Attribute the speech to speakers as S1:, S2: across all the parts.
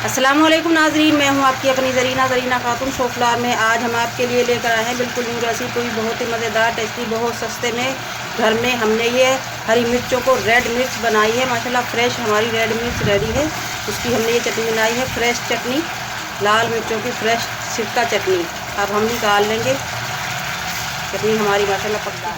S1: अस्सलाम वालेकुम नाजरीन, मैं हूं आपकी अपनी ज़रीना खातून शोफलार में। आज हम आपके लिए लेकर आए हैं बिल्कुल न्यू रेसिपी, कोई बहुत ही मज़ेदार टेस्टी, बहुत सस्ते में घर में हमने ये हरी मिर्चों को रेड मिर्च बनाई है। माशाल्लाह फ्रेश हमारी रेड मिर्च रेडी है। उसकी हमने ये चटनी बनाई है, फ्रेश चटनी, लाल मिर्चों की फ्रेश सिरका चटनी। अब हम निकाल लेंगे चटनी हमारी। माशाल्लाह पक्का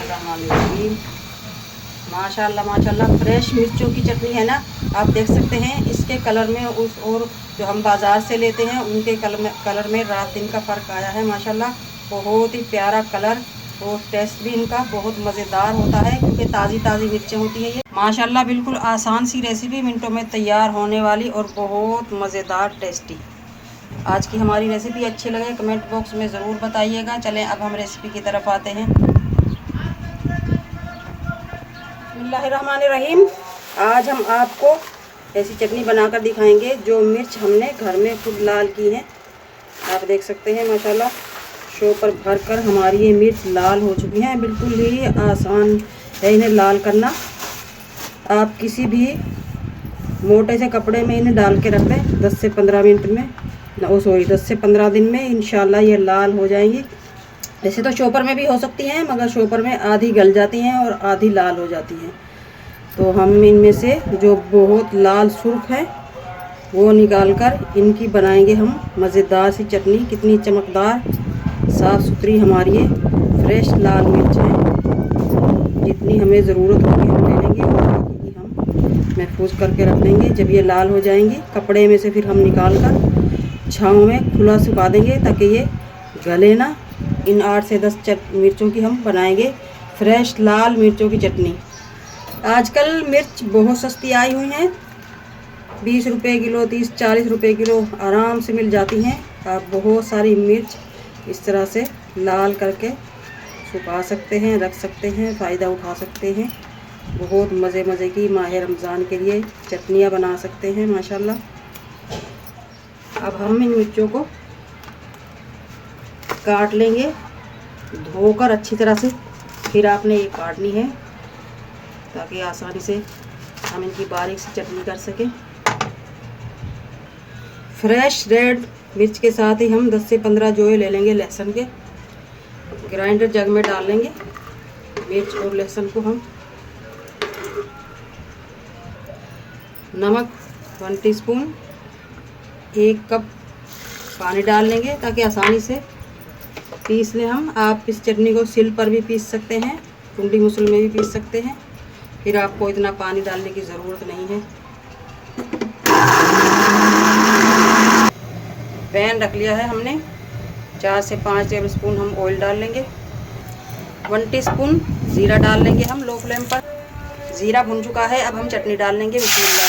S1: माशाल्लाह माशाल्लाह फ्रेश मिर्चों की चटनी है ना। आप देख सकते हैं इसके कलर में उस और जो हम बाज़ार से लेते हैं उनके कलर में रात दिन का फ़र्क आया है। माशाल्लाह बहुत ही प्यारा कलर और टेस्ट भी इनका बहुत मज़ेदार होता है, क्योंकि ताज़ी ताज़ी मिर्चें होती है ये। माशाल्लाह बिल्कुल आसान सी रेसिपी, मिनटों में तैयार होने वाली और बहुत मज़ेदार टेस्टी। आज की हमारी रेसिपी अच्छी लगे कमेंट बॉक्स में ज़रूर बताइएगा। चलें अब हम रेसिपी की तरफ आते हैं। बिस्मिल्लाहिर्रहमानिर्रहीम। आज हम आपको ऐसी चटनी बनाकर दिखाएंगे जो मिर्च हमने घर में खुद लाल की है। आप देख सकते हैं माशाल्लाह शो पर भरकर हमारी ये मिर्च लाल हो चुकी हैं। बिल्कुल ही आसान है इन्हें लाल करना। आप किसी भी मोटे से कपड़े में इन्हें डाल के रख दें 10 से 15 मिनट में, 10 से 15 दिन में इंशाल्लाह ये लाल हो जाएंगी। वैसे तो शॉपर में भी हो सकती हैं, मगर शॉपर में आधी गल जाती हैं और आधी लाल हो जाती हैं। तो हम इनमें से जो बहुत लाल सुर्ख है वो निकाल कर इनकी बनाएंगे हम मज़ेदार सी चटनी। कितनी चमकदार साफ़ सुथरी हमारी ये फ्रेश लाल मिर्च है। जितनी हमें ज़रूरत होगी हम ले लेंगे और बाकी हम महफूज करके रख लेंगे। जब ये लाल हो जाएंगी कपड़े में से फिर हम निकाल कर छाँव में खुला सुखा देंगे ताकि ये गले ना। इन 8 से 10 मिर्चों की हम बनाएंगे फ्रेश लाल मिर्चों की चटनी। आजकल मिर्च बहुत सस्ती आई हुई हैं, 20 रुपये किलो, 30-40 रुपये किलो आराम से मिल जाती हैं। आप बहुत सारी मिर्च इस तरह से लाल करके सुखा सकते हैं, रख सकते हैं, फ़ायदा उठा सकते हैं। बहुत मज़े की माह रमज़ान के लिए चटनियाँ बना सकते हैं माशाल्लाह। अब हम इन मिर्चों को काट लेंगे धोकर अच्छी तरह से। फिर आपने ये काटनी है ताकि आसानी से हम इनकी बारीक सी चटनी कर सकें। फ्रेश रेड मिर्च के साथ ही हम 10 से 15 जोए ले लेंगे लहसुन के, ग्राइंडर जग में डाल लेंगे। मिर्च और लहसुन को हम नमक 1 टीस्पून, 1 कप पानी डाल लेंगे ताकि आसानी से पीस लें हम। आप इस चटनी को सिल पर भी पीस सकते हैं, कुंडी मुसल में भी पीस सकते हैं। फिर आपको इतना पानी डालने की ज़रूरत नहीं है। पैन रख लिया है हमने, 4 से 5 टेबल स्पून हम ऑयल डाल लेंगे। 1 टीस्पून ज़ीरा डाल लेंगे हम लो फ्लेम पर। ज़ीरा भुन चुका है, अब हम चटनी डाल लेंगे। बिस्मिल्लाह।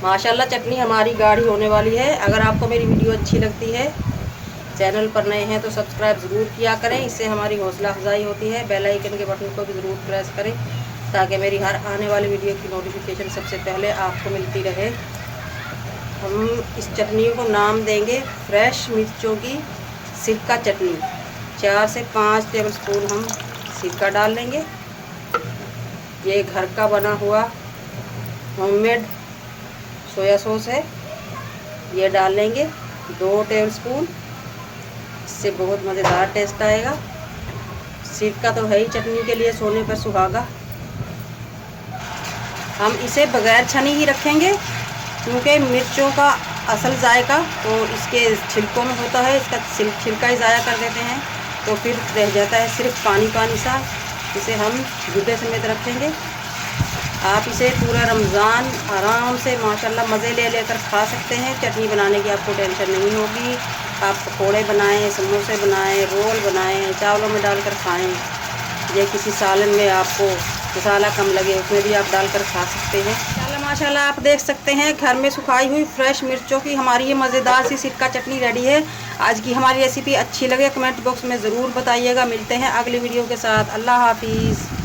S1: माशाल्लाह चटनी हमारी गाढ़ी होने वाली है। अगर आपको मेरी वीडियो अच्छी लगती है, चैनल पर नए हैं तो सब्सक्राइब ज़रूर किया करें, इससे हमारी हौसला अफजाई होती है। बेल आइकन के बटन को भी ज़रूर प्रेस करें ताकि मेरी हर आने वाली वीडियो की नोटिफिकेशन सबसे पहले आपको मिलती रहे। हम इस चटनी को नाम देंगे फ्रेश मिर्चों की सिरका चटनी। 4 से 5 टेबल स्पून हम सिरका डाल लेंगे। ये घर का बना हुआ होममेड सोया सॉस है, ये डाल लेंगे 2 टेबल स्पून। इससे बहुत मज़ेदार टेस्ट आएगा। सिरका तो है ही चटनी के लिए सोने पर सुहागा। हम इसे बगैर छनी ही रखेंगे, क्योंकि मिर्चों का असल जायका तो इसके छिलकों में होता है। इसका छिलका ही ज़ाया कर देते हैं तो फिर रह जाता है सिर्फ पानी पानी सा। इसे हम गुद्दे समेत रखेंगे। आप इसे पूरा रमज़ान आराम से माशाल्लाह मज़े ले लेकर खा सकते हैं। चटनी बनाने की आपको टेंशन नहीं होगी। आप पकोड़े बनाएं, समोसे बनाएं, रोल बनाएं, चावलों में डालकर खाएं, या किसी सालन में आपको मसाला कम लगे उसमें भी आप डालकर खा सकते हैं। माशाल्लाह आप देख सकते हैं घर में सुखाई हुई फ्रेश मिर्चों की हमारी ये मज़ेदार सी सिरका चटनी रेडी है। आज की हमारी रेसिपी अच्छी लगे कमेंट बॉक्स में ज़रूर बताइएगा। मिलते हैं अगली वीडियो के साथ। अल्लाह हाफिज़।